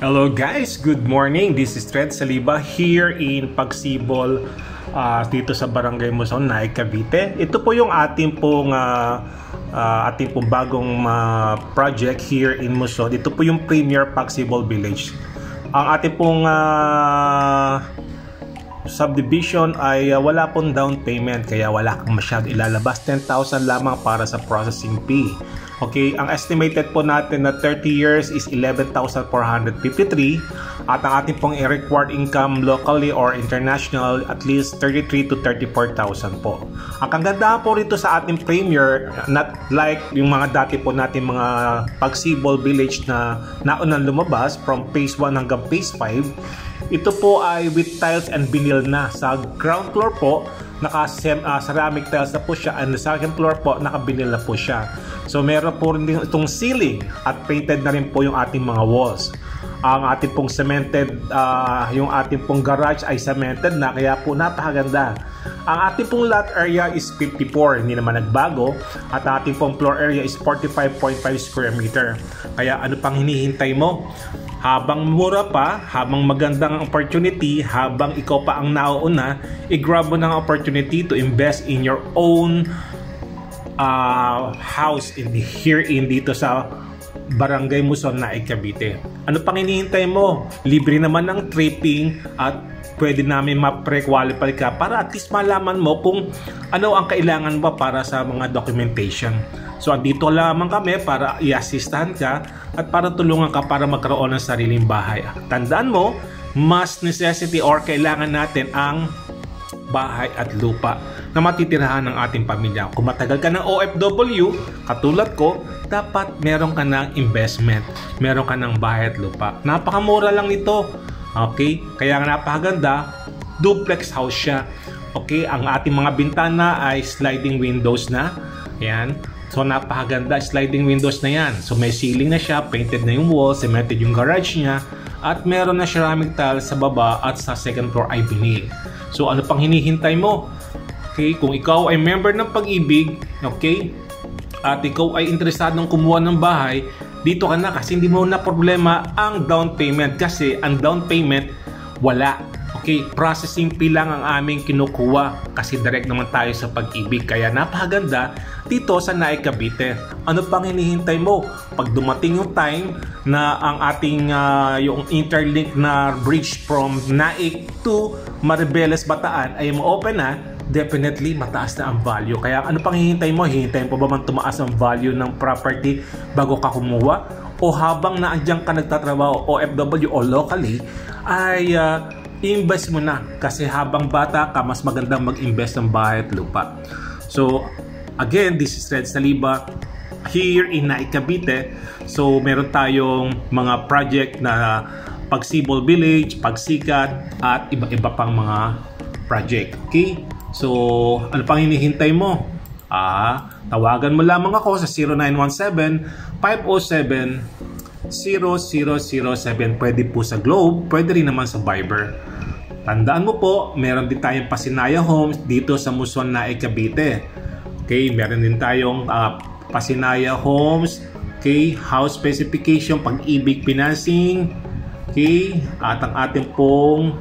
Hello guys, good morning. This is Fred Saliba here in Pagsibol dito sa Barangay Muson, Naik, Cavite. Ito po yung ating pong bagong project here in Muson. Ito po yung Premier Pagsibol Village. Ang ating pong subdivision ay wala pong down payment, kaya wala kang masyado ilalabas. 10,000 lamang para sa processing fee. Okay, ang estimated po natin na 30 years is 11,453 at ang ating pong required income locally or international at least 33 to 34,000 po. Ang kagandahan po rito sa ating Premier, not like yung mga dati po natin mga Pagsibol Village na naunang lumabas from phase 1 hanggang phase 5, ito po ay with tiles and vinyl na. Sa ground floor po, ceramic tiles na po siya, and sa second floor po, naka-vinyl na po siya. So meron po rin itong ceiling at painted na rin po yung ating mga walls. Ang ating pong cemented, yung ating pong garage ay cemented na, kaya po napakaganda. Ang ating pong lot area is 54, hindi naman nagbago. At ang ating pong floor area is 45.5 square meter. Kaya ano pang hinihintay mo? Habang mura pa, habang magandang opportunity, habang ikaw pa ang nauuna, i-grab mo ng opportunity to invest in your own house here dito sa Barangay Muson, Naik, Cavite. Ano pang hinihintay mo? Libre naman ng tripping at pwede namin ma-pre-qualify ka para at least malaman mo kung ano ang kailangan ba para sa mga documentation. So andito lamang kami para i-assistahan ka at para tulungan ka para magkaroon ng sariling bahay. Tandaan mo, must necessity or kailangan natin ang bahay at lupa na matitirahan ng ating pamilya. Kung matagal ka ng OFW, katulad ko, dapat meron ka ng investment, meron ka ng bahay at lupa. Napakamura lang nito. Okay? Kaya napakaganda, duplex house siya. Okay? Ang ating mga bintana ay sliding windows na. Yan. So napakaganda, sliding windows na yan. So may ceiling na siya, painted na yung wall, cemented yung garage niya, at meron na ceramic tiles sa baba at sa second floor ay vinyl. So ano pang hinihintay mo? Okay, kung ikaw ay member ng Pag-ibig, okay, at ikaw ay interesadong kumuha ng bahay, dito ka na kasi hindi mo na problema ang down payment, kasi ang down payment wala. Okay, processing fee lang ang aming kinukuha kasi direct naman tayo sa Pag-ibig. Kaya napakaganda dito sa Naik, Cavite. Ano pang hinihintay mo? Pag dumating yung time na ang ating yung interlink na bridge from Naik to Maribeles, Bataan ay ma-open na, definitely mataas na ang value. Kaya ano pang hihintay mo? Hihintayin pa ba man tumaas ang value ng property bago ka kumuha? O habang naandyan ka nagtatrabaho OFW o locally ay invest mo na, kasi habang bata ka mas magandang mag-invest ng bahay at lupa. So again, this is Fred Saliba here in Naik, Cavite. So meron tayong mga project na Pagsibol Village, Pagsikat at iba-iba pang mga project. Okay? So ano pang hinihintay mo? Tawagan mo lamang ako sa 0917-507-0007. Pwede po sa Globe, pwede rin naman sa Viber. Tandaan mo po, meron din tayong Pasinaya Homes dito sa Muson, Naik, Cavite. Okay, meron din tayong Pasinaya Homes, okay, house specification, Pag-ibig financing, okay, at ang ating pong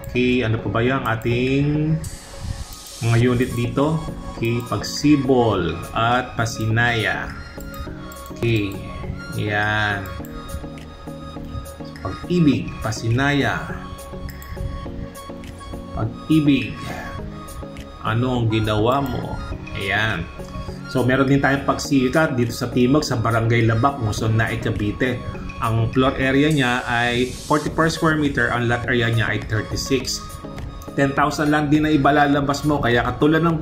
okay, ano pa ba yung ating mga unit dito? Okay, Pagsibol at Pasinaya. Okay, yan. Pag-ibig, Pasinaya, Pag-ibig. Ano ang ginawa mo? Ayan. So meron din tayong Pagsikat dito sa Timog sa Barangay Labak, Muson, Naik, Cavite. Ang floor area niya ay 44 square meter, ang lot area niya ay 36. 10,000 lang din na ibalalabas mo. Kaya katulad ng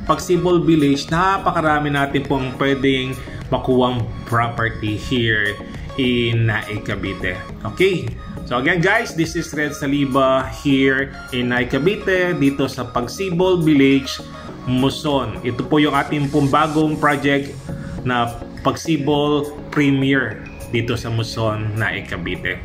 Pagsibol Village, napakarami natin pong pwedeng makuwang property here in Naik, Cavite. Okay? So again guys, this is Fred Saliba here in Naik, Cavite, dito sa Pagsibol Village, Muson. Ito po yung ating pong bagong project na Pagsibol Premier dito sa Muson, Naik, Cavite.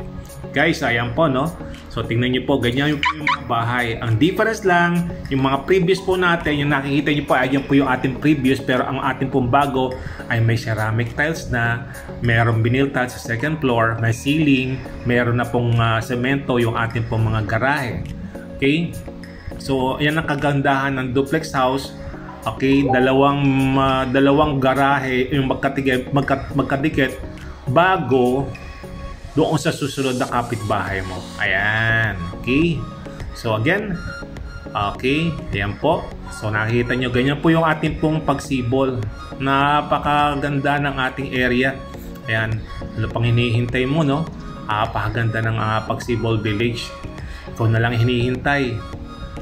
Guys, ayan po, no? So, tingnan nyo po, ganyan yung mga bahay. Ang difference lang, yung mga previous po natin, yung nakikita nyo po, ayan po yung ating previous, pero ang ating pong bago ay may ceramic tiles na, mayroong vinyl tiles sa second floor, may ceiling, mayroon na pong semento yung ating pong mga garahe. Okay? So, ayan ang kagandahan ng duplex house. Okay, dalawang garahe yung magkadikit bago doon sa susunod na kapitbahay mo. Ayan. Okay. So again, okay, ayan po. So nakikita nyo, ganyan po yung ating pong pagsibol. Napakaganda ng ating area. Ayan. Ano pang hinihintay mo, no? Napakaganda ng pagsibol village. Ikaw na lang hinihintay.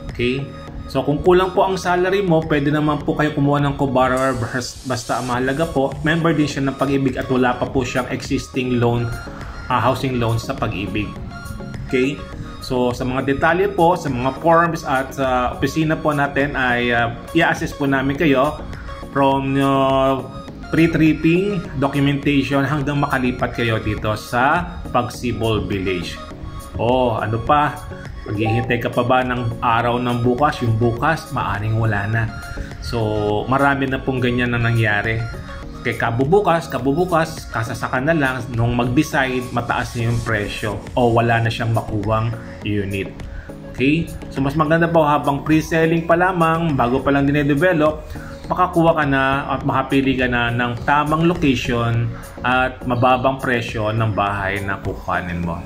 Okay. So kung kulang po ang salary mo, pwede naman po kayo kumuha ng co-borrower, basta ang mahalaga po, member din siya ng Pag-ibig at wala pa po siyang existing loan, housing loans sa Pag-ibig. Okay? So sa mga detalye po, sa mga forms at sa opisina po natin ay i-assess po namin kayo from pre-tripping, documentation hanggang makalipat kayo dito sa Pagsibol Village. Oh, ano pa? Maghihintay ka pa ba ng araw ng bukas? Yung bukas, maaring wala na. So, marami na pong ganyan na nangyari. Kaya kabubukas, kasasaka na lang, nung mag-decide, mataas na yung presyo o wala na siyang makuwang unit. Okay? So, mas maganda po habang pre-selling pa lamang, bago pa lang dinedevelop, makakuha ka na at makapili ka na ng tamang location at mababang presyo ng bahay na kukuhanin mo.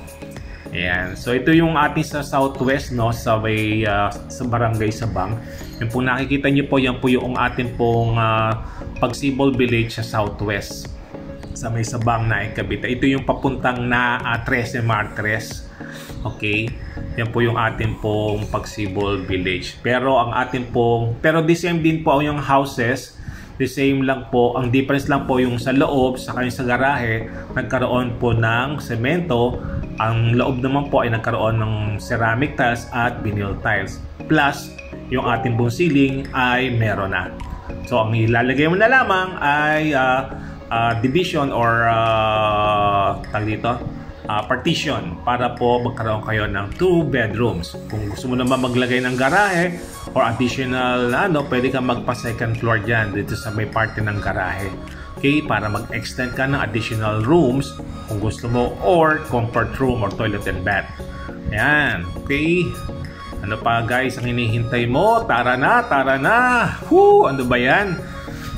Ayan. So ito yung ating sa Southwest, no, sa may sa Barangay Sabang. Yung pong nakikita niyo po, yan po yung ating pong Pagsibol Village sa Southwest. Sa may Sabang na Cavite. Ito yung papuntang na 13 Martres. Okay? Yan po yung ating pong Pagsibol Village. Pero ang ating pong the same din po yung houses. The same lang po, ang difference lang po yung sa loob, sa sa garahe, nagkaroon po ng semento. Ang loob naman po ay nagkaroon ng ceramic tiles at vinyl tiles. Plus, yung ating buong ceiling ay meron na. So, ang ilalagay mo na lamang ay division or partition para po magkaroon kayo ng 2 bedrooms. Kung gusto mo naman maglagay ng garahe or additional pwede kang magpa second floor dyan dito sa may parte ng garahe. Okay, para mag-extend ka ng additional rooms kung gusto mo, or comfort room or toilet and bath. Ayan, okay. Ano pa guys ang hinihintay mo? Tara na, tara na. Ano ba yan?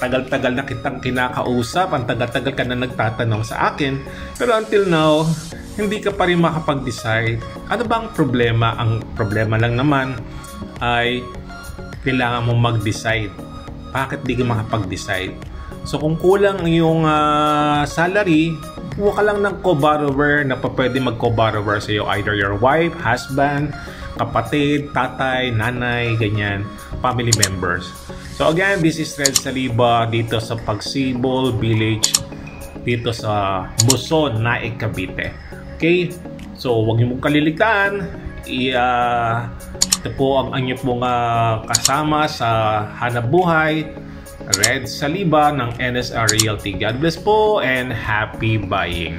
Tagal-tagal na kitang kinakausap, ang tagal-tagal ka na nagtatanong sa akin, pero until now, hindi ka pa rin makapag-decide. Ano bang problema? Ang problema lang naman ay kailangan mong mag-decide. Bakit di ka makapag-decide? So kung kulang yung salary, kuha ka lang ng co-borrower na pwede mag-co-borrower sa iyo, either your wife, husband, kapatid, tatay, nanay, ganyan, family members. So again, this is Red Saliba dito sa Pagsibol Village dito sa Buson, Naik, Cavite. Okay? So huwag niyo mong kalilitaan, ito po ang inyo pong kasama sa hanap buhay, Red Saliba ng NSR Realty. God bless po and happy buying!